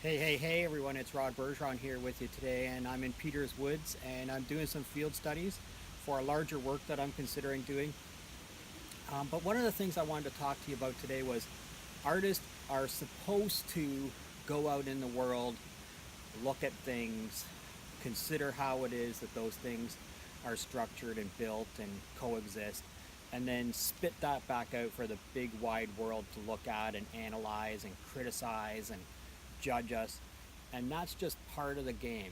Hey everyone, it's Bergeron here with you today, and I'm in Peters Woods and I'm doing some field studies for a larger work that I'm considering doing. But one of the things I wanted to talk to you about today was artists are supposed to go out in the world, look at things, consider how it is that those things are structured and built and coexist, and then spit that back out for the big wide world to look at and analyze and criticize and judge us. And that's just part of the game.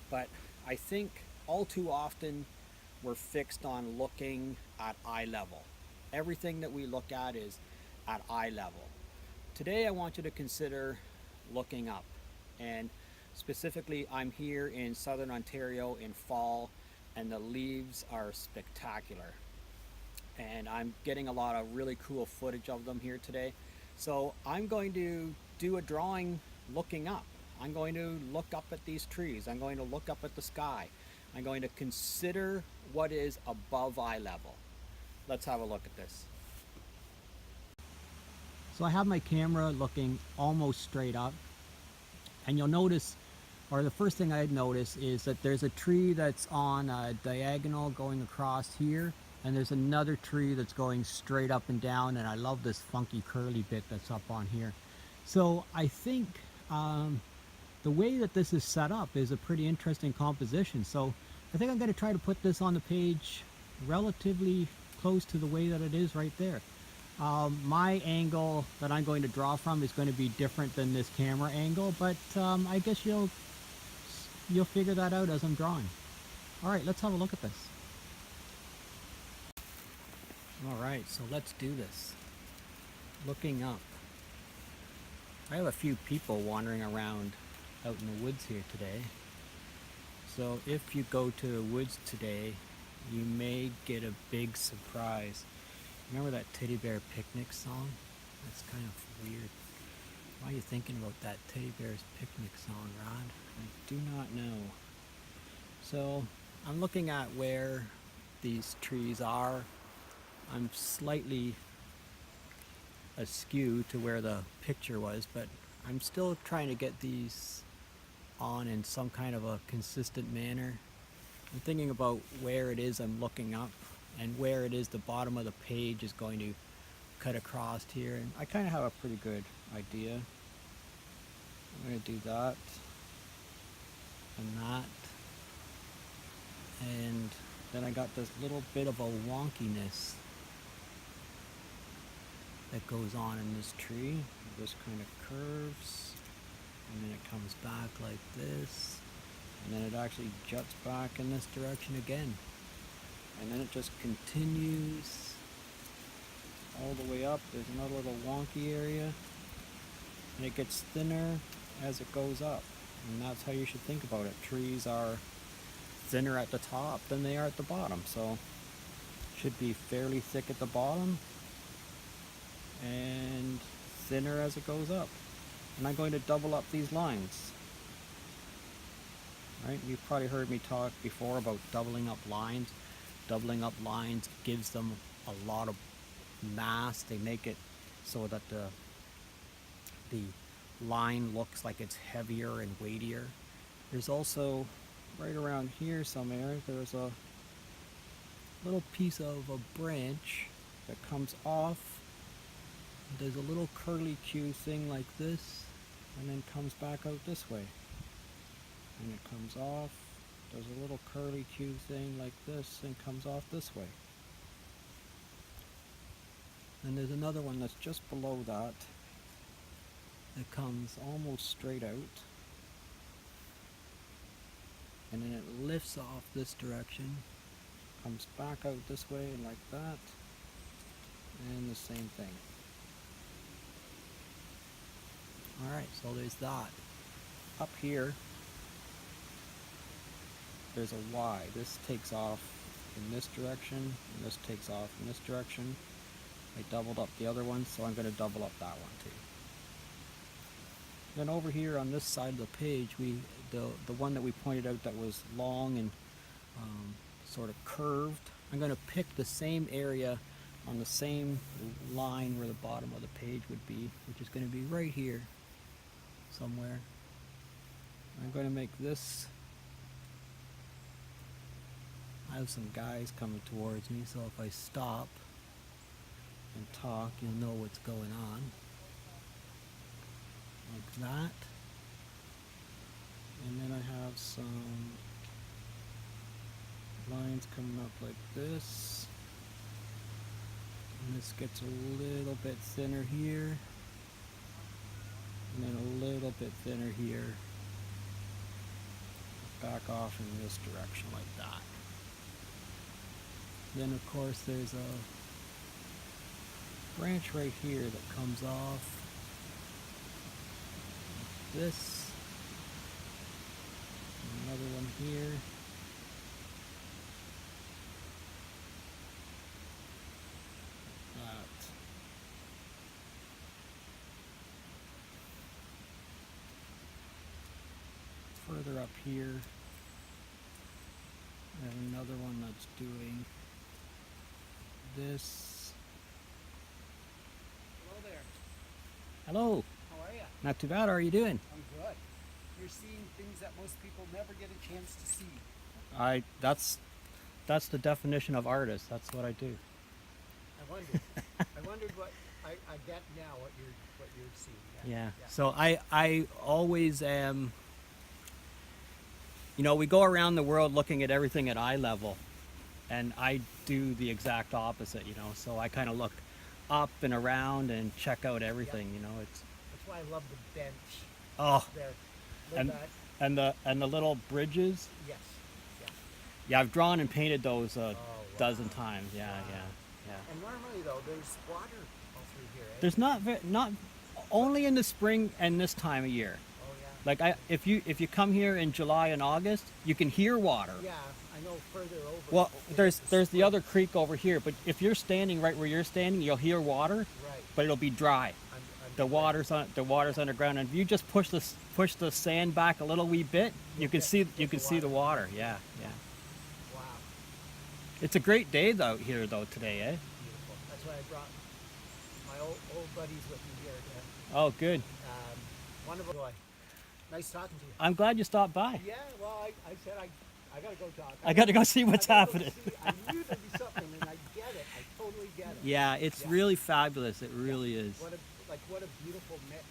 But I think all too often we're fixed on looking at eye level. Everything that we look at is at eye level. Today I want you to consider looking up. And specifically, I'm here in southern Ontario in fall, and the leaves are spectacular. And I'm getting a lot of really cool footage of them here today. So I'm going to do a drawing looking up. I'm going to look up at these trees. I'm going to look up at the sky. I'm going to consider what is above eye level. Let's have a look at this. So I have my camera looking almost straight up, and you'll notice, or the first thing I'd notice is that there's a tree that's on a diagonal going across here, and there's another tree that's going straight up and down, and I love this funky curly bit that's up on here. So I think the way that this is set up is a pretty interesting composition. So I think I'm going to try to put this on the page relatively close to the way that it is right there. My angle that I'm going to draw from is going to be different than this camera angle, but I guess you'll figure that out as I'm drawing. All right, let's have a look at this. All right, so let's do this. Looking up. I have a few people wandering around out in the woods here today. So if you go to the woods today, you may get a big surprise. Remember that Teddy Bear Picnic song? That's kind of weird. Why are you thinking about that Teddy Bear's Picnic song, Rod? I do not know. So I'm looking at where these trees are. I'm slightly askew to where the picture was, but I'm still trying to get these on in some kind of a consistent manner. I'm thinking about where it is I'm looking up and where it is the bottom of the page is going to cut across here, and I kind of have a pretty good idea. I'm going to do that and that, and then I got this little bit of a wonkiness that goes on in this tree. It just kind of curves, and then it comes back like this, and then it actually juts back in this direction again, and then it just continues all the way up. There's another little wonky area, and it gets thinner as it goes up, and that's how you should think about it. Trees are thinner at the top than they are at the bottom, so should be fairly thick at the bottom and thinner as it goes up. And I'm going to double up these lines. Right? You've probably heard me talk before about doubling up lines. Doubling up lines gives them a lot of mass. They make it so that the line looks like it's heavier and weightier. There's also, right around here somewhere, there's a little piece of a branch that comes off. There's a little curly Q thing like this, and then comes back out this way. And it comes off. There's a little curly Q thing like this, and comes off this way. And there's another one that's just below that comes almost straight out. And then it lifts off this direction, comes back out this way, and like that. And the same thing. Alright, so there's that. Up here, there's a Y. This takes off in this direction, and this takes off in this direction. I doubled up the other one, so I'm going to double up that one too. Then over here on this side of the page, the one that we pointed out that was long and sort of curved, I'm going to pick the same area on the same line where the bottom of the page would be, which is going to be right here. somewhere. I'm going to make this. I have some guys coming towards me, so if I stop and talk, you'll know what's going on. Like that. And then I have some lines coming up like this. And this gets a little bit thinner here. And then a little bit thinner here. Back off in this direction like that. Then of course there's a branch right here that comes off like this. Another one here. That. Further up here, I have another one that's doing this. Hello there. Hello. How are you? Not too bad. How are you doing? I'm good. You're seeing things that most people never get a chance to see. That's the definition of artist. That's what I do. I wondered. I wondered what I get now. What you're seeing. Yeah. So I always am. You know, we go around the world looking at everything at eye level, and I do the exact opposite. You know, so I kind of look up and around and check out everything. You know, That's why I love the bench. Oh, There. and the little bridges. Yes. Yeah, I've drawn and painted those a Wow. dozen times. Yeah. And normally though, there's water all through here. Eh? There's not only in the spring and this time of year. Oh yeah. Like if you come here in July and August, you can hear water. Yeah, I know further over. Well, there's the spring. other creek over here, but if you're standing right where you're standing, you'll hear water, Right. but it'll be dry. The water's underground, and if you just push the sand back a little wee bit, you can see the water. Yeah. Wow. It's a great day here today, eh? Beautiful. That's why I brought my old buddies with me here. Oh, good. One of them. Nice talking to you. I'm glad you stopped by. Yeah, well, I said I gotta go talk. I got to go see what's happening. I knew there'd be something, and I get it. I totally get it. Yeah, it's really fabulous. It really is. What a beautiful mix.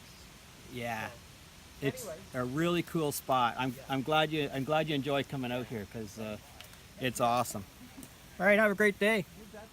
Yeah, So, it's anyway. a really cool spot. I'm glad you enjoyed coming out here because it's awesome. All right, have a great day. You betcha.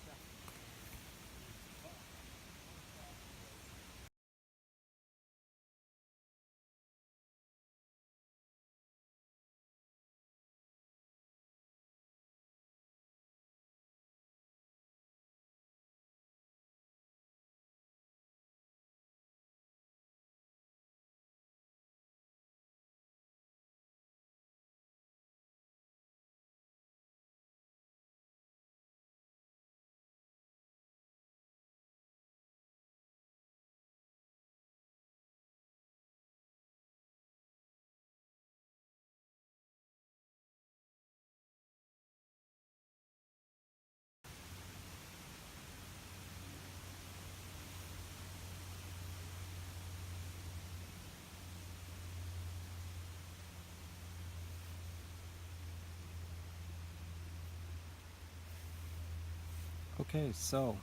Okay, so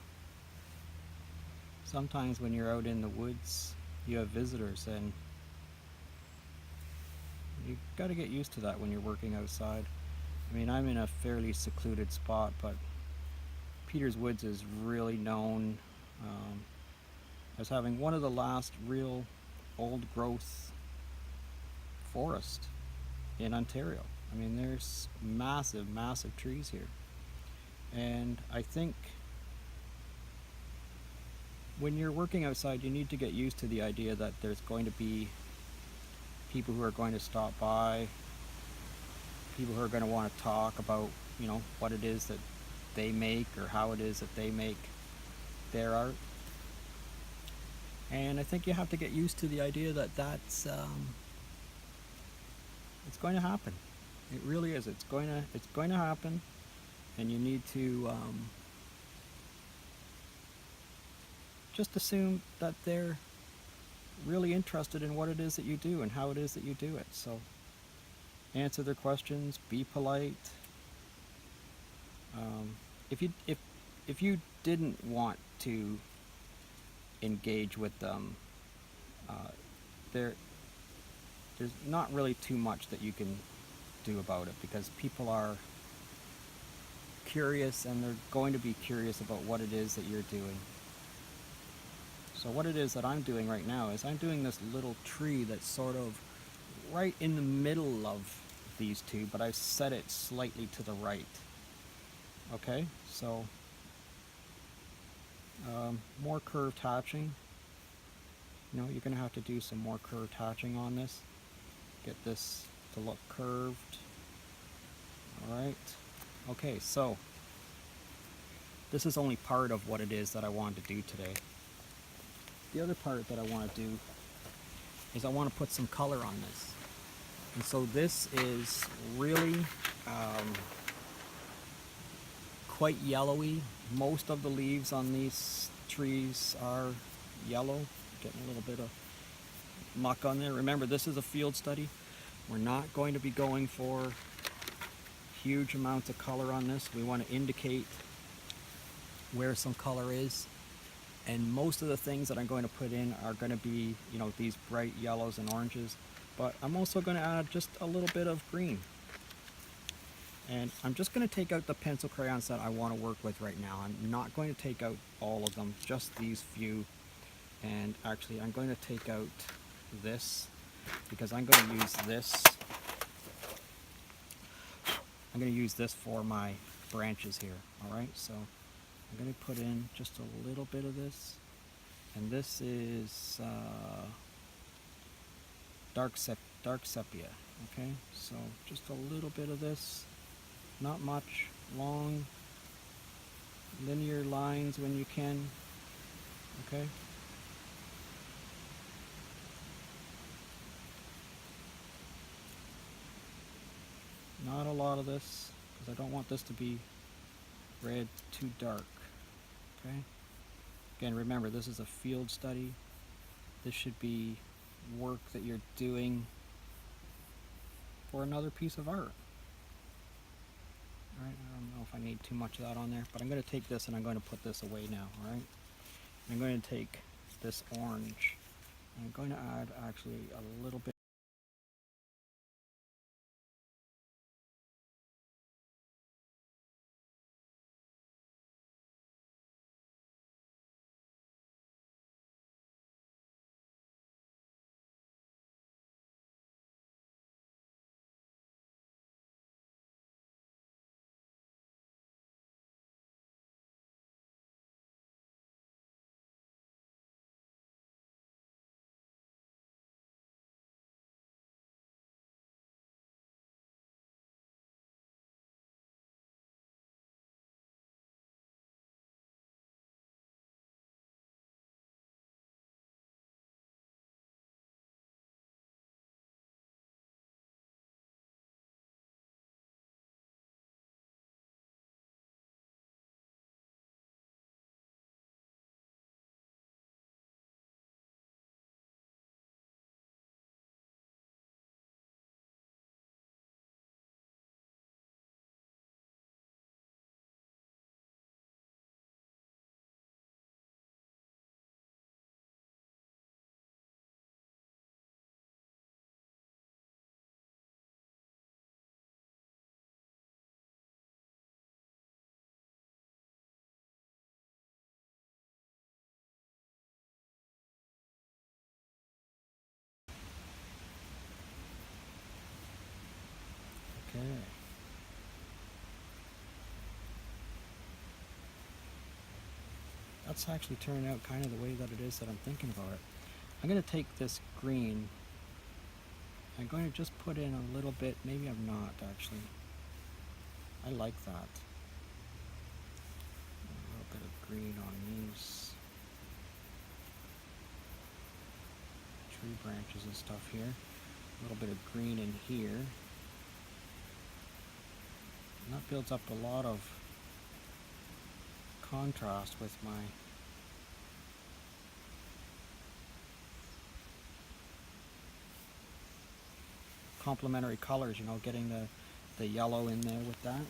sometimes when you're out in the woods, you have visitors, and you got to get used to that when you're working outside. I mean, I'm in a fairly secluded spot, but Peters Woods is really known as having one of the last real old growth forest in Ontario. I mean, there's massive trees here. And I think when you're working outside, you need to get used to the idea that there's going to be people who are going to stop by, people who are going to want to talk about, you know, what it is that they make or how it is that they make their art. And I think you have to get used to the idea that it's going to happen. It really is. It's going to happen. And you need to just assume that they're really interested in what it is that you do and how it is that you do it. So answer their questions, be polite. If you didn't want to engage with them, uh, there there's not really too much that you can do about it, because people are curious and they're going to be curious about what it is that you're doing. So what it is that I'm doing right now is I'm doing this little tree that's sort of right in the middle of these two, but I've set it slightly to the right. Okay, so more curved hatching. You know, you're going to have to do some more curved hatching on this. Get this to look curved. Alright. Okay, so this is only part of what it is that I wanted to do today. The other part that I want to do is I want to put some color on this. And so this is really quite yellowy. Most of the leaves on these trees are yellow. Getting a little bit of muck on there. Remember, this is a field study. We're not going to be going for huge amounts of color on this. We want to indicate where some color is. And most of the things that I'm going to put in are going to be, you know, these bright yellows and oranges. But I'm also going to add just a little bit of green. And I'm just going to take out the pencil crayons that I want to work with right now. I'm not going to take out all of them, just these few. And actually, I'm going to take out this, because I'm going to use this. I'm going to use this for my branches here. All right, so I'm going to put in just a little bit of this. And this is dark sepia. Okay, so just a little bit of this. Not much. Long, linear lines when you can. Okay. Not a lot of this, because I don't want this to be red too dark. Okay. Again, remember, this is a field study. This should be work that you're doing for another piece of art. Alright, I don't know if I need too much of that on there, but I'm going to take this and I'm going to put this away now. Alright. I'm going to take this orange. I'm going to add actually a little bit. Okay. That's actually turning out kind of the way that it is that I'm thinking about it. I'm going to take this green. I'm going to just put in a little bit. Maybe I'm not, actually. I like that. A little bit of green on these tree branches and stuff here. A little bit of green in here. And that builds up a lot of contrast with my complementary colors, you know, getting the yellow in there with that.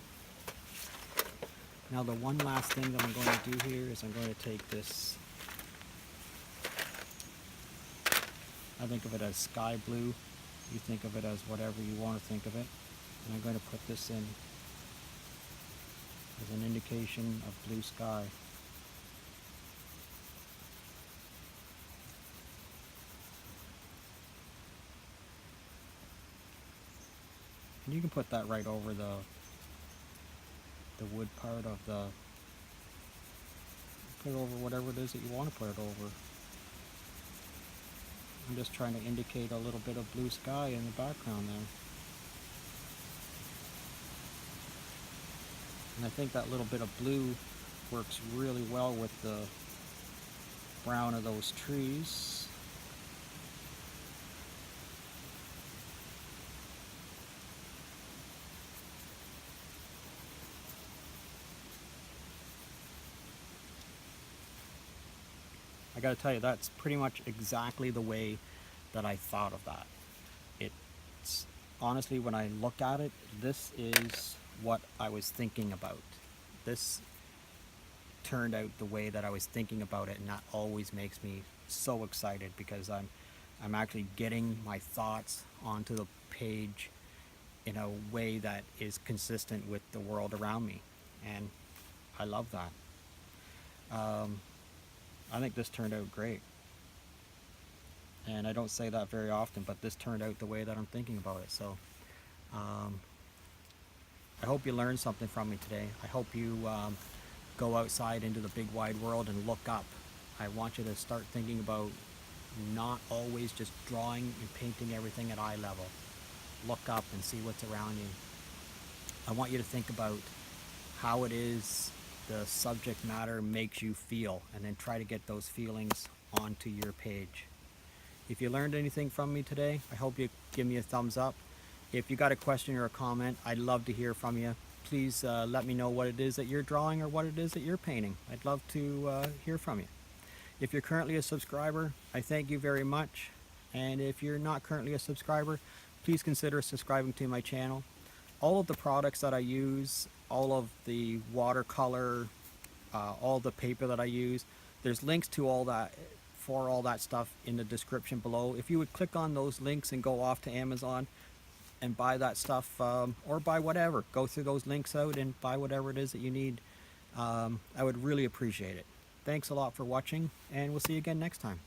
Now the one last thing that I'm going to do here is I'm going to take this, I think of it as sky blue, you think of it as whatever you want to think of it, and I'm going to put this in as an indication of blue sky. And you can put that right over the wood part of the, put it over whatever it is that you want to put it over. I'm just trying to indicate a little bit of blue sky in the background there. And I think that little bit of blue works really well with the brown of those trees. I gotta tell you, that's pretty much exactly the way that I thought of that. It's honestly, when I look at it, this is what I was thinking about. This turned out the way that I was thinking about it, and that always makes me so excited because I'm actually getting my thoughts onto the page in a way that is consistent with the world around me, and I love that. I think this turned out great. And I don't say that very often, but this turned out the way that I'm thinking about it. So I hope you learned something from me today. I hope you go outside into the big wide world and look up. I want you to start thinking about not always just drawing and painting everything at eye level. Look up and see what's around you. I want you to think about how it is the subject matter makes you feel, and then try to get those feelings onto your page. If you learned anything from me today, I hope you give me a thumbs up. If you got a question or a comment, I'd love to hear from you. Please let me know what it is that you're drawing or what it is that you're painting. I'd love to hear from you. If you're currently a subscriber, I thank you very much. And if you're not currently a subscriber, please consider subscribing to my channel. All of the products that I use, all of the watercolor, all the paper that I use, there's links to all that, for all that stuff in the description below. If you would click on those links and go off to Amazon and buy that stuff, or buy whatever, go through those links out and buy whatever it is that you need, I would really appreciate it. Thanks a lot for watching, and we'll see you again next time.